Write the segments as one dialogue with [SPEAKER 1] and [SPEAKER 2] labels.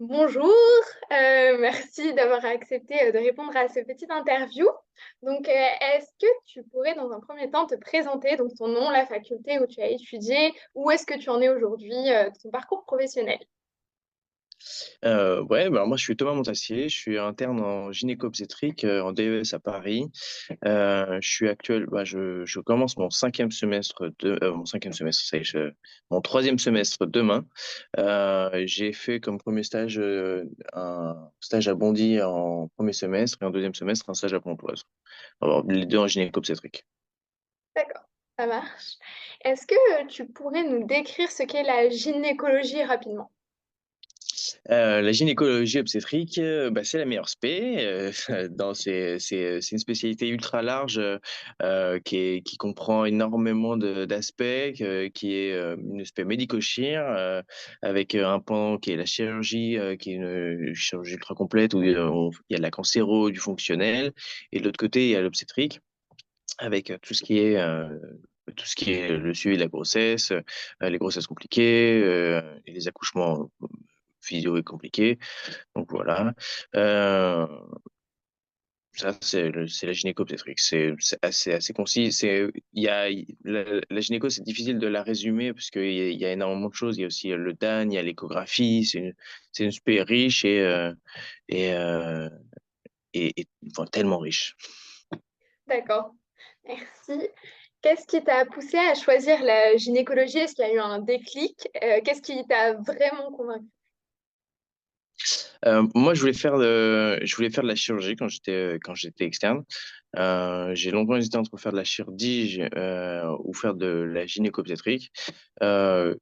[SPEAKER 1] Bonjour, merci d'avoir accepté de répondre à cette petite interview. Est-ce que tu pourrais dans un premier temps te présenter, donc ton nom, la faculté où tu as étudié, où est-ce que tu en es aujourd'hui, ton parcours professionnel?
[SPEAKER 2] Ouais, bah, alors moi je suis Thomas Montassier, je suis interne en gynéco-obstétrique en DES à Paris. Je suis actuel, bah, je commence mon cinquième semestre, ça y est, mon troisième semestre demain. J'ai fait comme premier stage un stage à Bondy en premier semestre et en deuxième semestre un stage à Pontoise. Alors, les deux en gynéco-obstétrique.
[SPEAKER 1] D'accord, ça marche. Est-ce que tu pourrais nous décrire ce qu'est la gynécologie rapidement?
[SPEAKER 2] La gynécologie obstétrique, bah, c'est la meilleure spé. C'est une spécialité ultra large qui comprend énormément d'aspects, qui est une spé médico-chir, avec un pan qui est la chirurgie, qui est une chirurgie ultra complète où il y a de la cancéro, du fonctionnel, et de l'autre côté, il y a l'obstétrique avec tout ce qui est le suivi de la grossesse, les grossesses compliquées, et les accouchements physio et compliqués. Donc voilà. Euh, Ça, c'est la gynéco-obstétrique. C'est assez concis. La gynéco, c'est difficile de la résumer parce qu'il y a énormément de choses. Il y a aussi le DAN, il y a l'échographie. C'est une spé riche et, euh, enfin, tellement riche.
[SPEAKER 1] D'accord, merci. Qu'est-ce qui t'a poussé à choisir la gynécologie? Est-ce qu'il y a eu un déclic? Qu'est-ce qui t'a vraiment convaincu?
[SPEAKER 2] Moi, je voulais faire de la chirurgie quand j'étais externe. J'ai longtemps hésité entre faire de la chirurgie ou faire de la gynéco-obstétrique. Euh,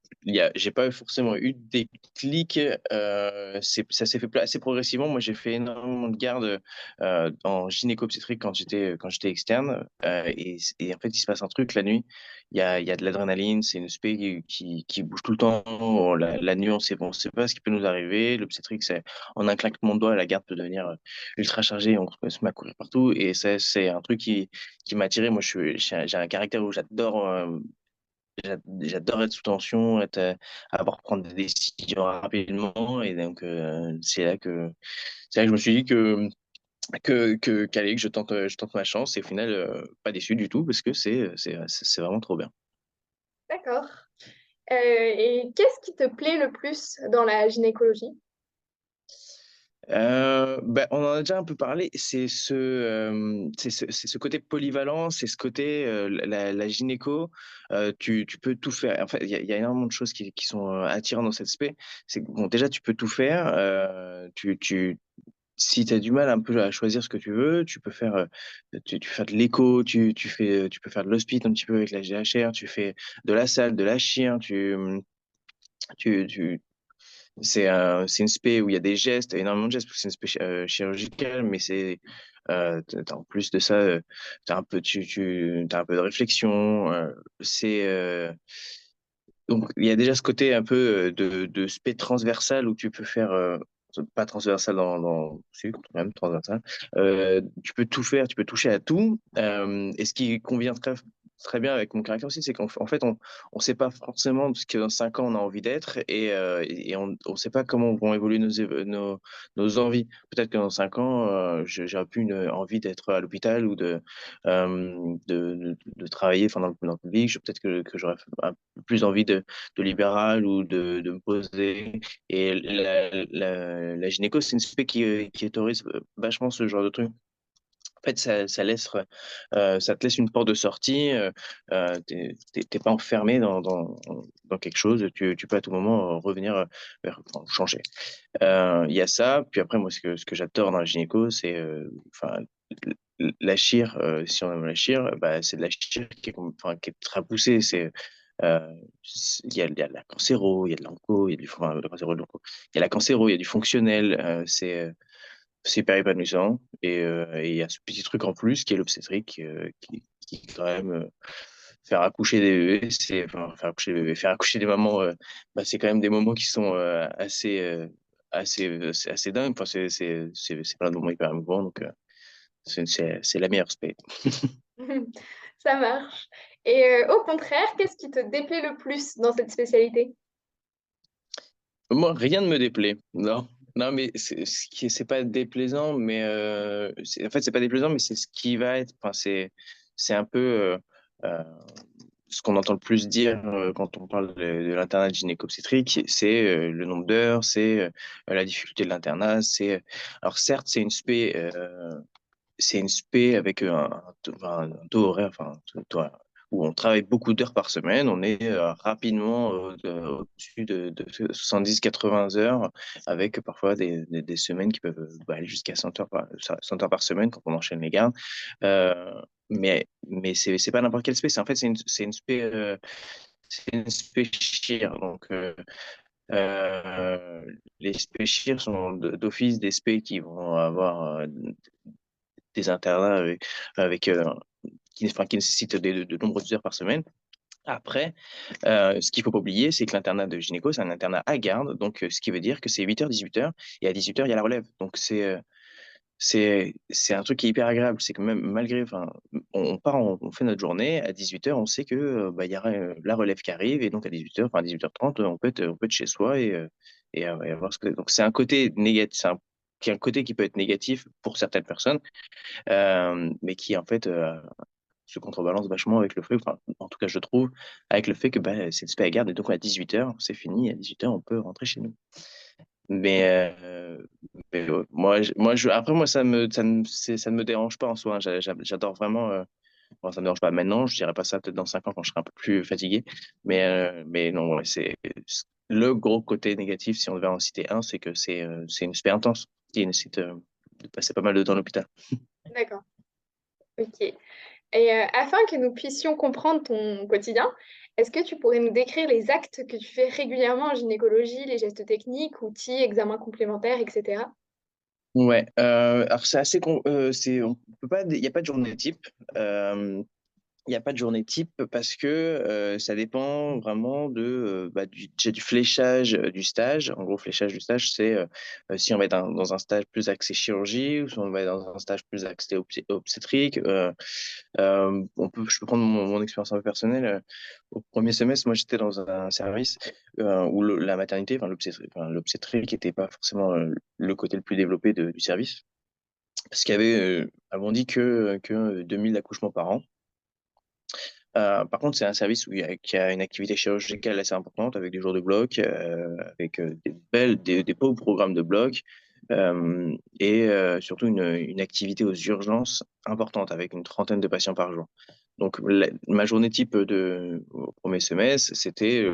[SPEAKER 2] j'ai pas forcément eu des clics. Ça s'est fait assez progressivement. Moi, j'ai fait énormément de garde en gynéco-obstétrique quand j'étais externe. Et en fait, il se passe un truc la nuit. Il y a de l'adrénaline. C'est une spé qui bouge tout le temps. La nuit, on sait pas ce qui peut nous arriver. L'obstétrique, c'est en un claquement de doigts, la garde peut devenir ultra chargée. On peut se mettre à courir partout. Et ça, c'est un truc qui m'a attiré. Moi, j'ai un caractère où j'adore être sous tension, avoir prendre des décisions rapidement. Et donc, c'est là que je me suis dit qu'allez, que je tente ma chance. Et au final, pas déçu du tout parce que c'est vraiment trop bien.
[SPEAKER 1] D'accord. Et qu'est-ce qui te plaît le plus dans la gynécologie?
[SPEAKER 2] Ben, on en a déjà un peu parlé. C'est ce côté polyvalent, c'est ce côté la gynéco. Tu peux tout faire. En fait, il y a énormément de choses qui sont attirantes dans cet aspect. C'est que bon, déjà tu peux tout faire. Si tu as du mal un peu à choisir ce que tu veux, tu fais de l'écho, tu peux faire de l'hospice un petit peu avec la GHR, tu fais de la salle, de la chire, tu, tu, c'est une spé où il y a des gestes, énormément de gestes, parce que c'est une spé chirurgicale, mais en plus de ça, t'as un peu de réflexion. Donc, il y a déjà ce côté un peu de spé transversal où tu peux faire, pas transversal si, quand même transversal. Tu peux tout faire, tu peux toucher à tout. Et ce qui convient très bien avec mon caractère aussi, c'est qu'en fait, on sait pas forcément ce que dans 5 ans on a envie d'être et on sait pas comment vont évoluer nos envies. Peut-être que dans 5 ans, j'aurais plus une envie d'être à l'hôpital ou de travailler enfin, dans le public. Peut-être que j'aurais un peu plus envie de libéral ou de me poser. Et la gynéco, c'est une spé qui autorise vachement ce genre de truc. En fait, ça te laisse une porte de sortie. T'es pas enfermé dans quelque chose. Tu peux à tout moment revenir enfin, changer. Il y a ça. Puis après, moi, ce que j'adore dans la gynéco, c'est enfin, la chire. Si on aime la chire, bah, c'est de la chire enfin, qui est très poussée. Euh, il y a de la cancéro, il y a de l'onco, il y a enfin, la cancéro, de l'onco. Il y a la cancéro, il y a du fonctionnel. C'est hyper épanouissant. Et il y a ce petit truc en plus qui est l'obstétrique, qui quand même faire accoucher des bébés, enfin, faire accoucher des bébés, faire accoucher des mamans, bah, c'est quand même des moments qui sont assez dingues. Enfin, c'est plein de moments hyper émouvants. Donc, c'est la meilleure spé.
[SPEAKER 1] Ça marche. Et au contraire, qu'est-ce qui te déplaît le plus dans cette spécialité?
[SPEAKER 2] Moi, rien ne me déplaît. Non. Non, mais c'est pas déplaisant, mais en fait, c'est pas déplaisant, mais c'est ce qui va être. Enfin, c'est un peu euh, ce qu'on entend le plus dire quand on parle de l'internat gynéco-obstétrique, c'est le nombre d'heures, c'est la difficulté de l'internat, c'est alors certes, c'est une spé avec un taux horaire, où on travaille beaucoup d'heures par semaine. On est rapidement au-dessus de 70-80 heures, avec parfois des semaines qui peuvent aller jusqu'à 100 heures 100 heures par semaine quand on enchaîne les gardes. Mais c'est pas n'importe quelle spé. En fait, c'est une spé chir. Donc, les spé chir sont d'office des spé qui vont avoir des internats avec qui nécessitent de nombreuses heures par semaine. Après, ce qu'il ne faut pas oublier, c'est que l'internat de gynéco, c'est un internat à garde, donc ce qui veut dire que c'est 8h, 18h, et à 18h, il y a la relève. Donc c'est un truc qui est hyper agréable. C'est que même malgré, enfin, on part, on fait notre journée, à 18h, on sait que bah, il y aura la relève qui arrive, et donc à 18h, enfin à 18h30, on peut être chez soi et voir ce que. Donc c'est un côté négatif, qui est un côté qui peut être négatif pour certaines personnes, mais qui en fait se contrebalance vachement avec le fait, enfin, en tout cas je trouve, avec le fait que bah, c'est le spé à garde et donc à 18h, c'est fini, à 18h, on peut rentrer chez nous. Mais, après, moi, ça ne me dérange pas en soi, hein. J'adore vraiment. Bon, ça ne me dérange pas maintenant, je dirais pas ça peut-être dans 5 ans quand je serai un peu plus fatigué. Mais non, ouais, le gros côté négatif, si on devait en citer un, c'est que c'est une spé intense qui nécessite de passer pas mal de temps à l'hôpital.
[SPEAKER 1] D'accord, ok. Et afin que nous puissions comprendre ton quotidien, est-ce que tu pourrais nous décrire les actes que tu fais régulièrement en gynécologie, les gestes techniques, outils, examens complémentaires, etc.
[SPEAKER 2] Ouais, alors c'est on peut pas, il n'y a pas de journée type. Euh, Il n'y a pas de journée type parce que ça dépend vraiment déjà du fléchage du stage. En gros, fléchage du stage, c'est si on va être dans un stage plus axé chirurgie ou si on va être dans un stage plus axé obstétrique. Je peux prendre mon expérience un peu personnelle. Au premier semestre, moi, j'étais dans un service où la maternité, l'obstétrique n'était pas forcément le côté le plus développé du service. Parce qu'il y avait, avant dit que 2000 accouchements par an. Par contre, c'est un service qui a une activité chirurgicale assez importante avec des jours de bloc, avec des beaux programmes de bloc et surtout une activité aux urgences importante avec une trentaine de patients par jour. Donc, ma journée type au premier semestre, c'était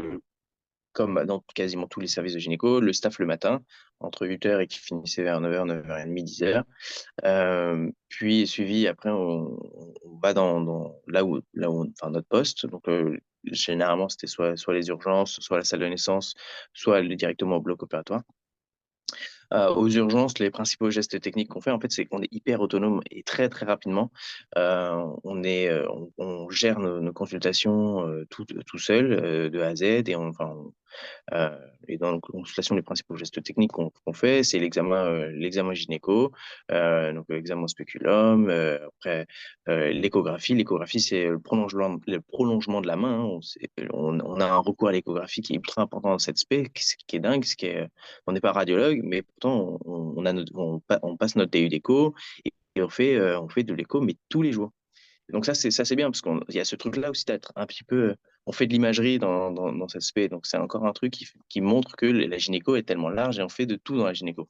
[SPEAKER 2] comme dans quasiment tous les services de gynéco, le staff le matin, entre 8h et qui finissait vers 9h, 9h30, 10h. Puis suivi, après, on va enfin, notre poste. Donc, généralement, c'était soit les urgences, soit la salle de naissance, soit aller directement au bloc opératoire. Aux urgences, les principaux gestes techniques qu'on fait, en fait, c'est qu'on est hyper autonome et très, très rapidement. On gère nos consultations tout seul, de A à Z, euh, et dans la consultation, les principaux gestes techniques qu'on fait, c'est l'examen gynéco, donc l'examen spéculum, après l'échographie. L'échographie, c'est le prolongement de la main, hein. On a un recours à l'échographie qui est ultra important dans cette spé, qui est dingue, on n'est pas radiologue, mais pourtant on passe notre DU d'écho et on fait de l'écho, mais tous les jours. Donc ça c'est bien parce qu'il y a ce truc-là aussi d'être un petit peu, on fait de l'imagerie dans cette spé, donc c'est encore un truc qui montre que la gynéco est tellement large et on fait de tout dans la gynéco.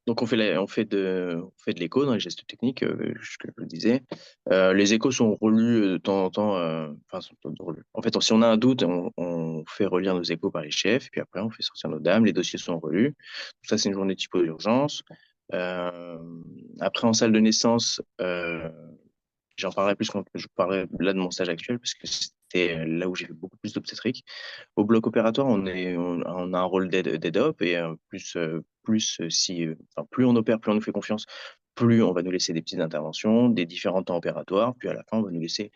[SPEAKER 2] Donc on fait de l'écho dans les gestes techniques, que je le disais. Les échos sont relus de temps en temps. En fait, si on a un doute, on fait relire nos échos par les chefs, puis après on fait sortir nos dames, les dossiers sont relus. Ça c'est une journée typo d'urgence. Euh, Après en salle de naissance, j'en parlerai plus quand je parlerai là de mon stage actuel, parce que c'était là où j'ai fait beaucoup plus d'obstétrique. Au bloc opératoire, on a un rôle d'aide-op et plus on opère, plus on nous fait confiance, plus on va nous laisser des petites interventions, des différents temps opératoires, puis à la fin, on va nous laisser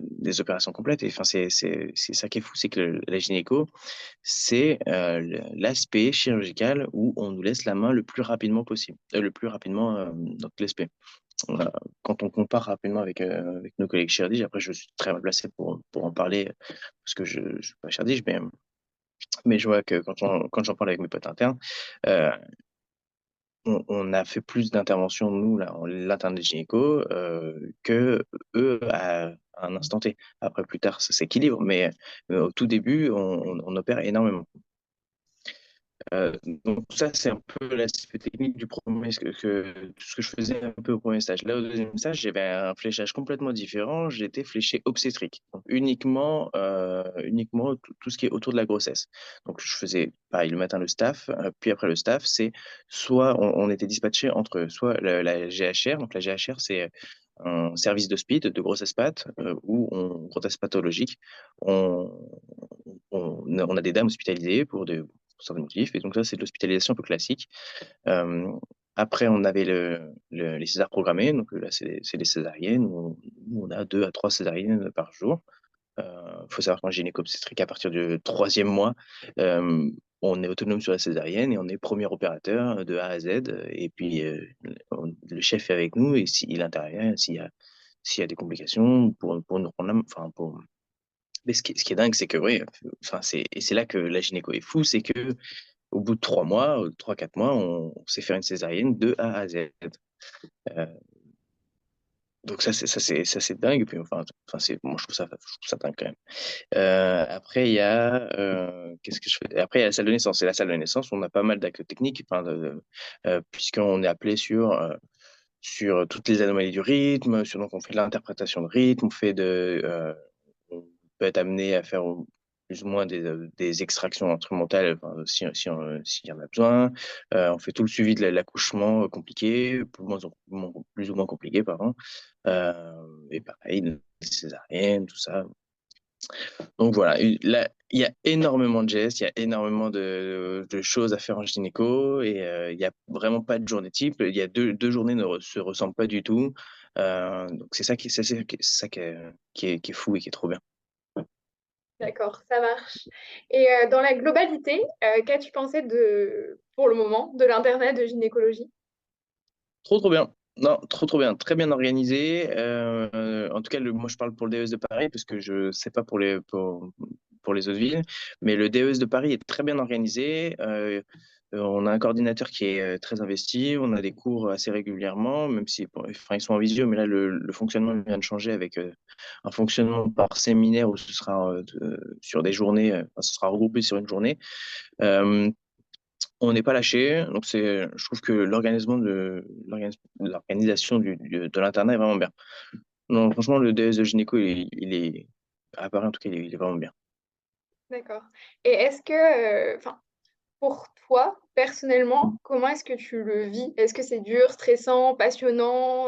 [SPEAKER 2] des opérations complètes. Et enfin, c'est ça qui est fou, c'est que la gynéco, c'est l'aspect chirurgical où on nous laisse la main le plus rapidement possible, le plus rapidement dans tout l'aspect. Voilà. Quand on compare rapidement avec nos collègues chirurgiens, après je suis très mal placé pour en parler parce que je ne suis pas chirurgien, Mais je vois que quand j'en parle avec mes potes internes, euh, on a fait plus d'interventions, nous, là, en l'interne des gynécos, que eux à un instant T. Après, plus tard, ça s'équilibre, mais au tout début, on opère énormément. Donc ça, c'est un peu l'aspect technique du premier, tout ce que je faisais un peu au premier stage. Là, au deuxième stage, j'avais un fléchage complètement différent. J'étais fléché obstétrique, donc uniquement tout ce qui est autour de la grossesse. Donc je faisais pareil le matin le staff, puis après le staff, c'est soit on était dispatché entre soit la GHR, donc la GHR c'est un service de SPID, de grossesse path, grossesse pathologique. On, on a des dames hospitalisées pour certains motifs. Et donc ça, c'est de l'hospitalisation un peu classique. Euh, Après, on avait les césars programmés. Donc là, c'est les césariennes où on a 2 à 3 césariennes par jour. Il faut savoir qu'en gynéco-obstétrique, à partir du troisième mois, euh, on est autonome sur la césarienne et on est premier opérateur de A à Z. Et puis, le chef est avec nous et s'il intervient, s'il y a des complications, pour nous prendre enfin, mais ce qui est dingue, c'est que, oui, enfin, et c'est là que la gynéco est fou, c'est que au bout de 3 mois, 3, 4 mois, on sait faire une césarienne de A à Z. Euh, donc ça c'est dingue. Puis, enfin, moi, je trouve ça dingue quand même. Après, il y a, qu'est-ce que je fais? Après, il y a la salle de naissance. C'est la salle de naissance où on a pas mal d'actes techniques, enfin, puisqu'on est appelé sur toutes les anomalies du rythme, donc on fait de l'interprétation de rythme, on peut être amené à faire plus ou moins des extractions instrumentales, enfin, s'il y en a besoin. On fait tout le suivi de l'accouchement compliqué, plus ou moins compliqué, pardon. Et pareil, des césariennes, tout ça. Donc voilà, là, il y a énormément de gestes, il y a énormément de choses à faire en gynéco et il n'y a vraiment pas de journée type. Il y a deux journées se ressemblent pas du tout. Donc c'est ça qui est fou et qui est trop bien.
[SPEAKER 1] D'accord, ça marche. Et dans la globalité, qu'as-tu pensé pour le moment, de l'internat de gynécologie?
[SPEAKER 2] Trop, trop bien. Non, trop, trop bien. Très bien organisé. En tout cas, moi, je parle pour le DES de Paris, parce que je sais pas pour les autres villes. Mais le DES de Paris est très bien organisé. On a un coordinateur qui est très investi. On a des cours assez régulièrement, même si bon, enfin, ils sont en visio, mais là, le fonctionnement vient de changer avec un fonctionnement par séminaire où ce sera sur des journées, enfin, ce sera regroupé sur une journée. Euh, on n'est pas lâché, donc je trouve que l'organisation de l'internat est vraiment bien. Non, franchement, le DS de gynéco, à Paris en tout cas, il est vraiment bien.
[SPEAKER 1] D'accord. Et est-ce que, enfin, pour toi, personnellement, comment est-ce que tu le vis? Est-ce que c'est dur, stressant, passionnant,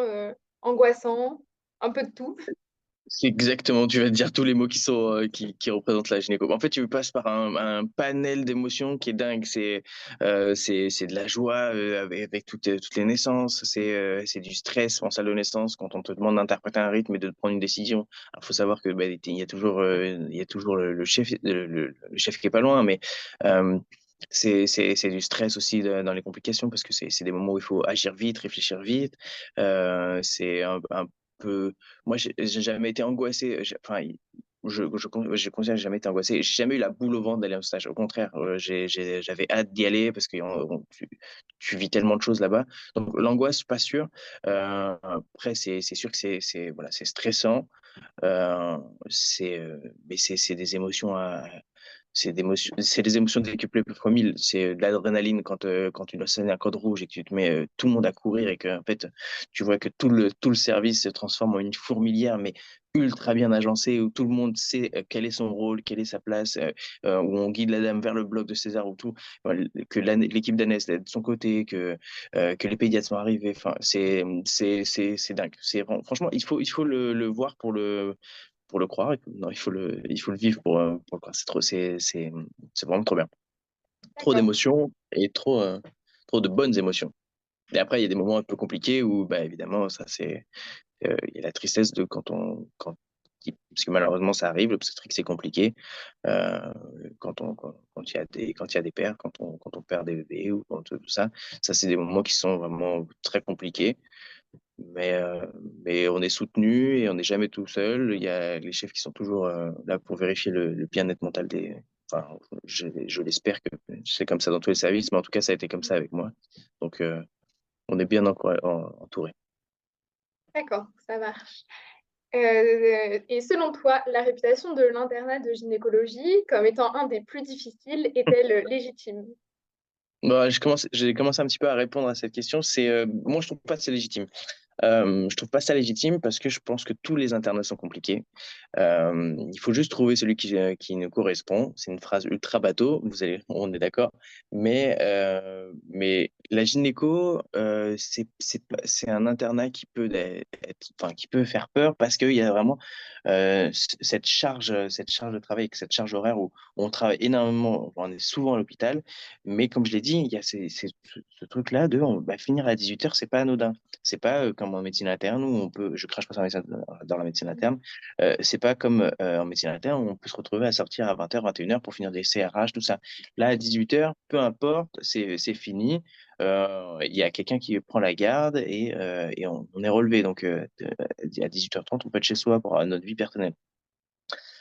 [SPEAKER 1] angoissant, un peu de tout?
[SPEAKER 2] C'est exactement, tu vas te dire tous les mots qui représentent la gynéco. En fait, tu passes par un panel d'émotions qui est dingue. C'est de la joie avec toutes les naissances. C'est du stress en salle de naissance quand on te demande d'interpréter un rythme et de prendre une décision. Il faut savoir que bah, il y a toujours le chef, le chef qui est pas loin, mais euh, c'est du stress aussi dans les complications parce que c'est des moments où il faut agir vite, réfléchir vite. C'est un peu moi, j'ai jamais été angoissé. Enfin, je considère que j'ai jamais été angoissé. J'ai jamais eu la boule au ventre d'aller au stage. Au contraire, j'avais hâte d'y aller parce que tu vis tellement de choses là-bas. Donc, l'angoisse, pas sûr. Après, c'est sûr que voilà, c'est stressant. Euh, mais c'est des émotions c'est des émotions décuplées fois 1000. C'est de l'adrénaline quand tu dois sonner un code rouge et que tu te mets tout le monde à courir et que en fait tu vois que tout le service se transforme en une fourmilière mais ultra bien agencée où tout le monde sait quel est son rôle, quelle est sa place, où on guide la dame vers le bloc de César ou tout, voilà, que l'équipe d'Annès est de son côté, que les pédiatres sont arrivés. Enfin, c'est dingue. Franchement, il faut le voir pour le croire. Non, il faut le vivre pour le croire. C'est vraiment trop bien. Trop
[SPEAKER 1] D'accord.
[SPEAKER 2] d'émotions et trop de bonnes émotions. Et après, il y a des moments un peu compliqués où, bah, évidemment, il y a la tristesse de parce que malheureusement, ça arrive, l'obstétrique, c'est compliqué. Euh, quand il y a des pertes, quand on perd des bébés ou quand tout ça, c'est des moments qui sont vraiment très compliqués. Mais, euh, mais on est soutenu et on n'est jamais tout seul. Il y a les chefs qui sont toujours là pour vérifier le bien-être mental enfin, je l'espère que c'est comme ça dans tous les services, mais en tout cas, ça a été comme ça avec moi. Donc, on est bien entouré.
[SPEAKER 1] D'accord, ça marche. Et selon toi, la réputation de l'internat de gynécologie comme étant un des plus difficiles est-elle légitime?
[SPEAKER 2] Bon, j'ai commencé un petit peu à répondre à cette question. Moi, je trouve pas que c'est légitime. Je trouve pas ça légitime parce que je pense que tous les internats sont compliqués. Il faut juste trouver celui qui nous correspond. C'est une phrase ultra bateau, on est d'accord. Mais la gynéco, c'est un internat qui peut enfin, qui peut faire peur parce qu'il y a vraiment cette charge de travail, cette charge horaire où on travaille énormément, on est souvent à l'hôpital. Mais comme je l'ai dit, il y a ce truc-là finir à 18h, c'est pas anodin. C'est pas comme en médecine interne où je crache pas sur dans la médecine interne, c'est pas comme en médecine interne où on peut se retrouver à sortir à 20h, 21h pour finir des CRH, tout ça. Là, à 18h, peu importe, c'est fini. Il y a quelqu'un qui prend la garde et on est relevé. Donc, à 18h30, on peut être chez soi pour notre vie personnelle.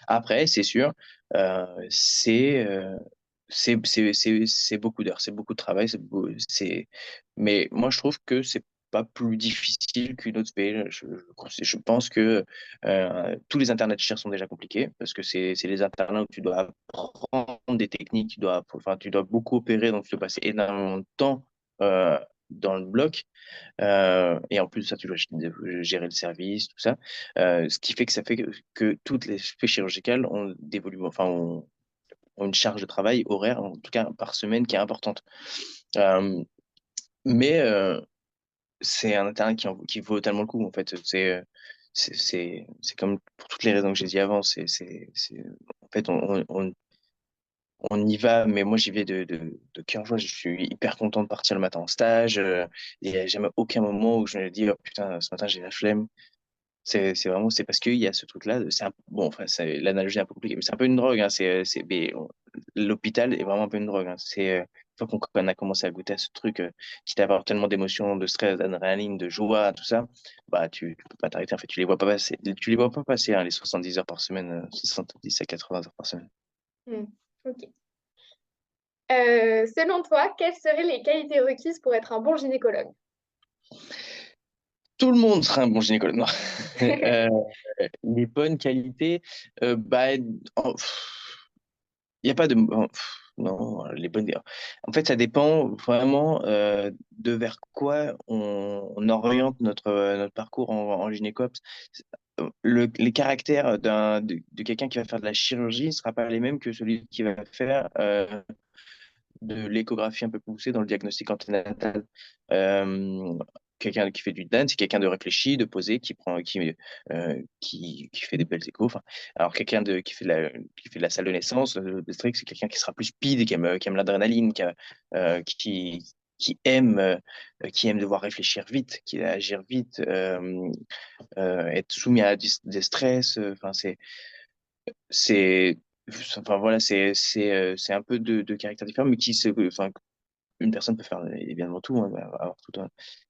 [SPEAKER 2] Après, c'est sûr, euh, c'est euh, c'est beaucoup d'heures, c'est beaucoup de travail, mais moi je trouve que c'est pas plus difficile qu'une autre spé. Je pense que tous les internats de chair sont déjà compliqués parce que c'est les internats où tu dois apprendre des techniques, tu dois beaucoup opérer, donc tu dois passer énormément de temps dans le bloc. Et en plus de ça, tu dois gérer le service, tout ça. Ce qui fait que toutes les faits chirurgicales ont une charge de travail horaire, en tout cas par semaine, qui est importante. Euh, mais c'est un terrain qui vaut tellement le coup, en fait. C'est comme pour toutes les raisons que j'ai dit avant. En fait, on y va, mais moi j'y vais de cœur joie. Je suis hyper content de partir le matin en stage. Il n'y a jamais aucun moment où je me dis, oh putain, ce matin j'ai la flemme. C'est parce qu'il y a ce truc-là. Bon, enfin, l'analogie est un peu compliquée, mais c'est un peu une drogue. Hein, l'hôpital est vraiment un peu une drogue. Hein. Une fois qu'on a commencé à goûter à ce truc qui t'apporte tellement d'émotions, de stress, d'adrénaline, de joie, tout ça, bah tu peux pas t'arrêter. En fait, tu les vois pas passer. Tu les vois pas passer, hein, les 70 heures par semaine, 70 à 80 heures par semaine.
[SPEAKER 1] Hmm, ok. Selon toi, quelles seraient les qualités requises pour être un bon gynécologue?
[SPEAKER 2] Tout le monde sera un bon gynécologue. Non. Euh, les bonnes qualités, il n'y a pas de. Non, les bonnes. En fait, ça dépend vraiment de vers quoi on oriente notre parcours en gynécops. Les caractères de quelqu'un qui va faire de la chirurgie ne sera pas les mêmes que celui qui va faire de l'échographie un peu poussée dans le diagnostic anténatal. Euh, Quelqu'un qui fait du dance, c'est quelqu'un de réfléchi, de posé, qui fait des belles échos. Enfin, alors qui fait de la salle de naissance, l'obstétrique, c'est quelqu'un qui sera plus speed, qui aime l'adrénaline, euh, qui, qui aime devoir réfléchir vite, qui aime agir vite, être soumis à des stress. Enfin, c'est, enfin voilà, c'est un peu de caractères différents, mais enfin, une personne peut faire évidemment tout, hein, avoir tout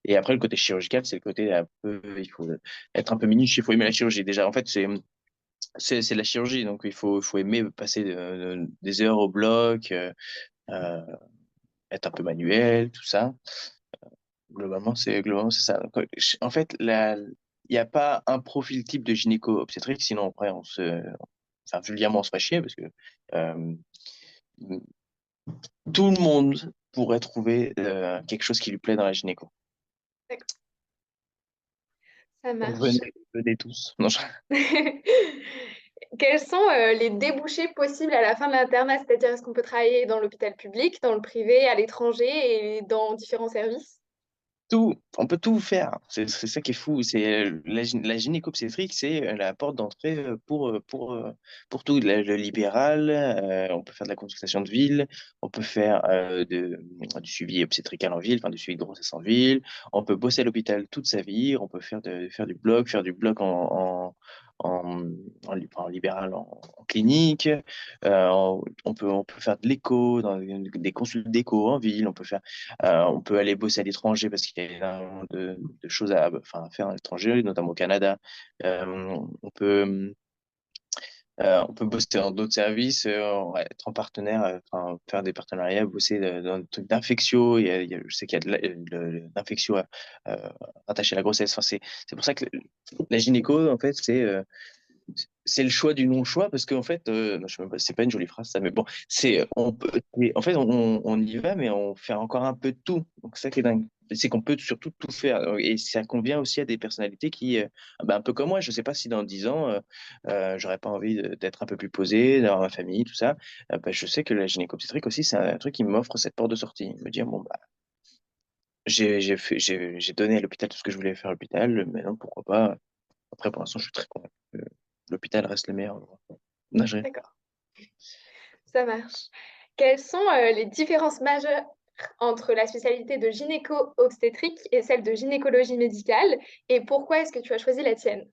[SPEAKER 2] Et après, le côté chirurgical, c'est le côté un peu, il faut être un peu minutieux, il faut aimer la chirurgie. Déjà, en fait, c'est de la chirurgie, donc faut aimer passer des heures au bloc, euh, être un peu manuel, tout ça. Globalement, c'est ça. Donc, en fait, il n'y a pas un profil type de gynéco-obstétrique, sinon après, enfin, vulgairement, on se fait chier parce que euh, tout le monde pourrait trouver quelque chose qui lui plaît dans la gynéco.
[SPEAKER 1] D'accord, ça marche.
[SPEAKER 2] Venez, venez tous. Non,
[SPEAKER 1] Quels sont les débouchés possibles à la fin de l'internat? C'est-à-dire, est-ce qu'on peut travailler dans l'hôpital public, dans le privé, à l'étranger et dans différents services?
[SPEAKER 2] on peut tout faire. C'est ça qui est fou. La gynécopsétrique, c'est la porte d'entrée pour tout. Le libéral, on peut faire de la consultation de ville, on peut faire du suivi obstétrical en ville, enfin du suivi de grossesse en ville. On peut bosser à l'hôpital toute sa vie. On peut faire du bloc en, en libéral, en clinique. On peut faire de l'écho, des consultes d'écho en ville. On peut aller bosser à l'étranger parce qu'il y a énormément de choses à faire à l'étranger, notamment au Canada. On peut On peut bosser dans d'autres services, ouais, être en partenaire, enfin, faire des partenariats, bosser dans des trucs d'infectio. Je sais qu'il y a l'infectio rattaché à la grossesse. Enfin, c'est pour ça que la gynéco, en fait, c'est le choix du non-choix parce qu'en fait, non, je sais même pas, c'est pas une jolie phrase ça, mais bon, en fait, on y va, mais on fait encore un peu de tout. Donc, c'est ça qui est dingue. C'est qu'on peut surtout tout faire. Et ça convient aussi à des personnalités qui, bah, un peu comme moi, je sais pas si dans 10 ans, j'aurais pas envie d'être un peu plus posé, d'avoir ma famille, tout ça. Bah, je sais que la gynéco-obstétrique aussi, c'est un truc qui m'offre cette porte de sortie. Me dire, bon, bah, j'ai donné à l'hôpital tout ce que je voulais faire à l'hôpital, maintenant, pourquoi pas. Après, pour l'instant, je suis très convaincu que l'hôpital reste le meilleur endroit. Non,
[SPEAKER 1] D'accord, ça marche. Quelles sont les différences majeures entre la spécialité de gynéco-obstétrique et celle de gynécologie médicale et pourquoi est-ce que tu as choisi la tienne?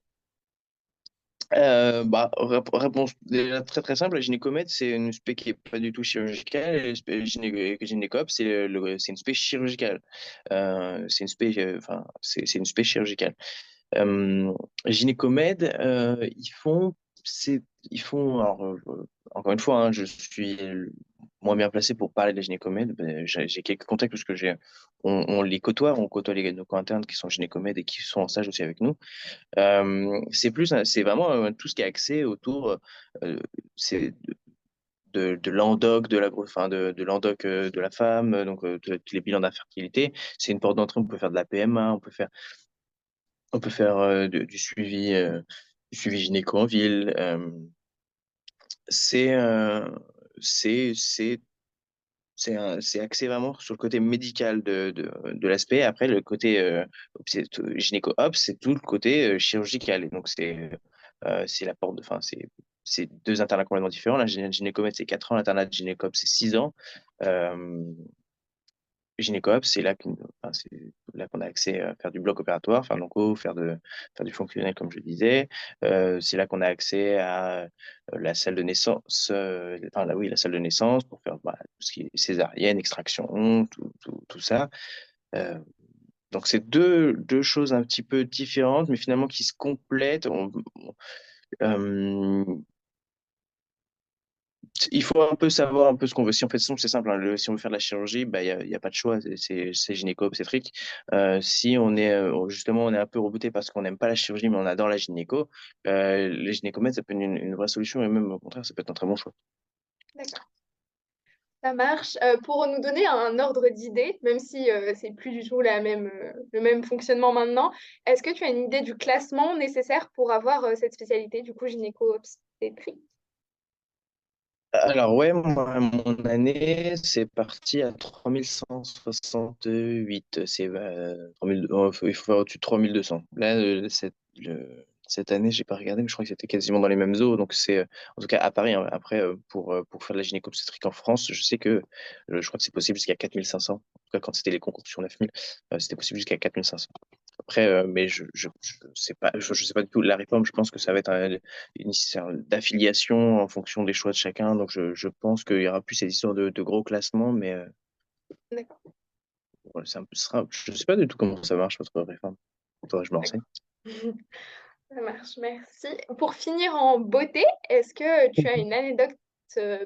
[SPEAKER 2] Bah, réponse déjà très très simple. La gynécomètre, c'est une spé qui est pas du tout chirurgicale. Et gynécop, c'est une spé chirurgicale. C'est une spé, enfin, c'est une spé chirurgicale. Euh, gynécomède, c'est, ils font, alors, encore une fois, hein, je suis moins bien placé pour parler des gynécomèdes. Ben, j'ai quelques contacts parce que on les côtoie, on côtoie nos co-internes qui sont gynécomèdes et qui sont en stage aussi avec nous. C'est vraiment tout ce qui est axé autour, euh, c'est de l'endoc, enfin de l'endoc de la femme, donc tous les bilans d'infertilité. C'est une porte d'entrée. On peut faire de la PMA, on peut faire du suivi gynéco en ville. C'est euh, c'est c'est c'est axé vraiment sur le côté médical de l'aspect. Après, le côté gynéco-op, c'est tout le côté chirurgical. Et donc, c'est la porte de, enfin, c'est deux internats complètement différents. La gynécomètre, c'est 4 ans. L'internat de gynéco-op, c'est 6 ans. Euh, gynéco-op, c'est là qu'on a accès à faire du bloc opératoire, faire l'onco, faire du fonctionnel, comme je disais. C'est là qu'on a accès à la salle de naissance, enfin, là, oui, la salle de naissance pour faire bah, tout ce qui est césarienne, extraction, tout ça. Euh, donc, c'est deux choses un petit peu différentes, mais finalement qui se complètent. Euh, Il faut un peu savoir un peu ce qu'on veut. Si on fait sinon, c'est simple, hein. Si on veut faire de la chirurgie, bah, y a pas de choix. C'est gynéco-obstétrique. Si on est justement on est un peu rebouté parce qu'on n'aime pas la chirurgie, mais on adore la gynéco, les gynécomètres, ça peut être une vraie solution et même au contraire, ça peut être un très bon choix.
[SPEAKER 1] D'accord, ça marche. Pour nous donner un ordre d'idée, même si c'est plus du tout le même fonctionnement maintenant, est-ce que tu as une idée du classement nécessaire pour avoir cette spécialité, du coup, gynéco-obstétrique?
[SPEAKER 2] Alors ouais, moi, mon année, c'est parti à 3168. 3000, il faut faire au-dessus de 3200. Là, cette année, j'ai pas regardé, mais je crois que c'était quasiment dans les mêmes eaux. Donc en tout cas à Paris, hein. Après, pour faire de la gynéco-obstétrique en France, je sais que je crois que c'est possible jusqu'à 4500. En tout cas, quand c'était les concours sur 9000, c'était possible jusqu'à 4500. Après, mais je sais pas du tout. La réforme, je pense que ça va être une histoire d'affiliation en fonction des choix de chacun. Donc, je pense qu'il y aura plus ces histoires de gros classements, mais
[SPEAKER 1] D'accord.
[SPEAKER 2] voilà, je sais pas du tout comment ça marche, votre réforme. Faudrait que je me renseigne.
[SPEAKER 1] D'accord. Ça marche, merci. Pour finir en beauté, est-ce que tu as une anecdote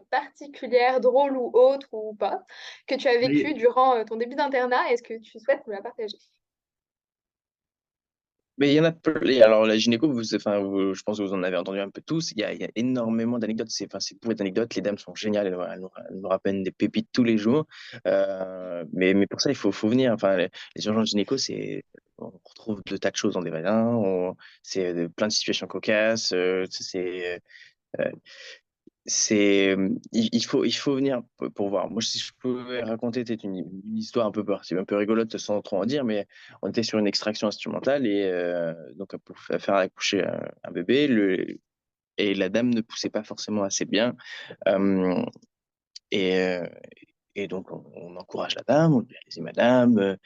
[SPEAKER 1] particulière, drôle ou autre ou pas, que tu as vécue
[SPEAKER 2] Oui.
[SPEAKER 1] durant ton début d'internat? Est-ce que tu souhaites me la partager?
[SPEAKER 2] Mais il y en a peu. Et alors, la gynéco, enfin, je pense que vous en avez entendu un peu tous. Il y a énormément d'anecdotes. Enfin, c'est pour d'anecdotes. Les dames sont géniales. Elles nous rappellent des pépites tous les jours. Mais pour ça, faut venir. Enfin, les urgences gynéco, on retrouve de tas de choses dans des vagins. C'est plein de situations cocasses. Euh, il faut venir pour voir. Moi, si je pouvais raconter peut-être une histoire c'est un peu rigolote sans trop en dire, mais on était sur une extraction instrumentale et donc pour faire accoucher un bébé, et la dame ne poussait pas forcément assez bien. Euh, et, euh, et donc, on encourage la dame, on lui dit, allez-y, madame,